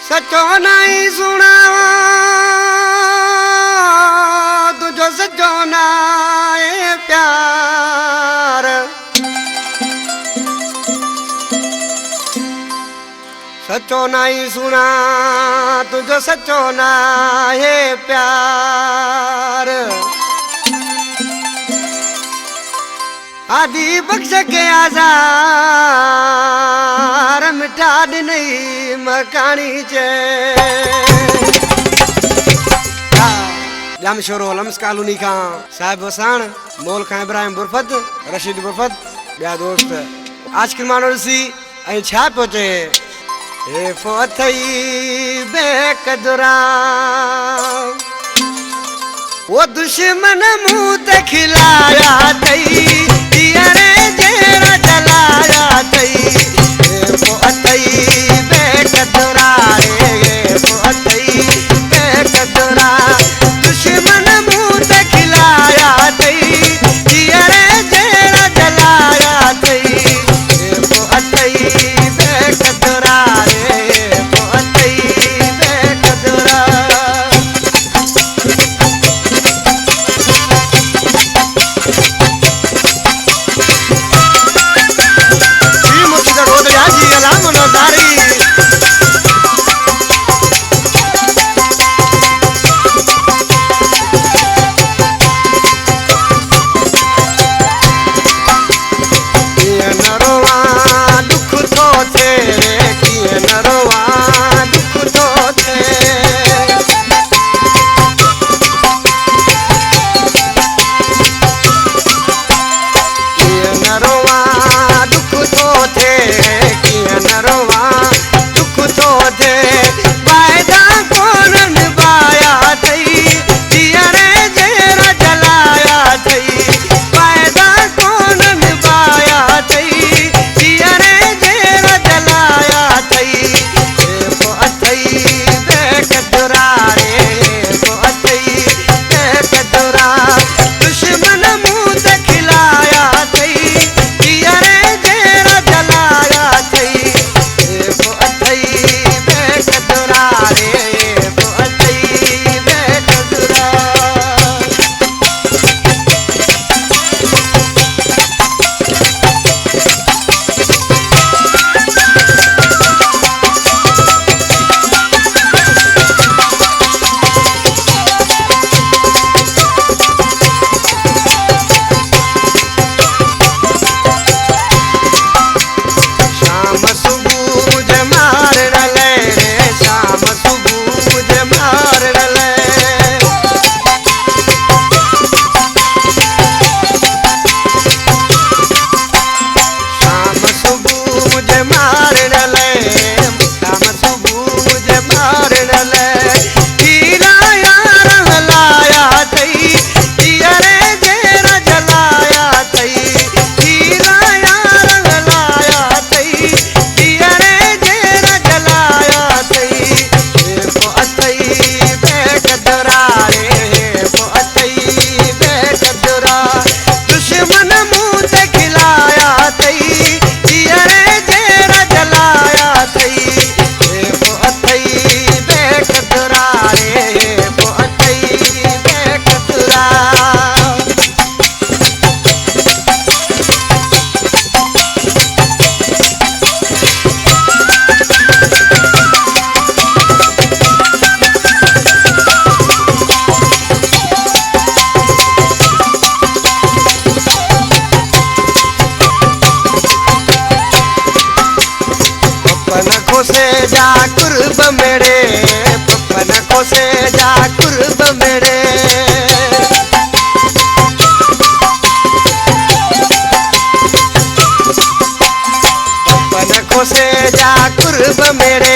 सचो नहीं सुना तुझो सचो ना प्यार सचो नहीं सुना तुझो सचो ना प्यार आदि बख्श के आजार मिठा नहीं मकानी चे जाम शोरो लम्स कालूनी का साहिब वसाण मोल खां इब्राहिम बुरफत रशीद बुरफत बिया दोस्त आज के मानो सी ऐं छा पियो चए हे फोथई बेकदुरा वो दुश्मन मुंह ते खिलाया तई दियरे जेरा जलाया तई वो अतई बेकदुरा रे वो अतई बेकदुरा दुश्मन मुंह ते खिलाया तई दियरे जेरा जलाया तई वो अतई बेकदुरा रे वो अतई बेकदुरा से जा कुर्ब मेरे पपन को से जा कुर्ब मेरे पपन को से जा कुर्ब मेरे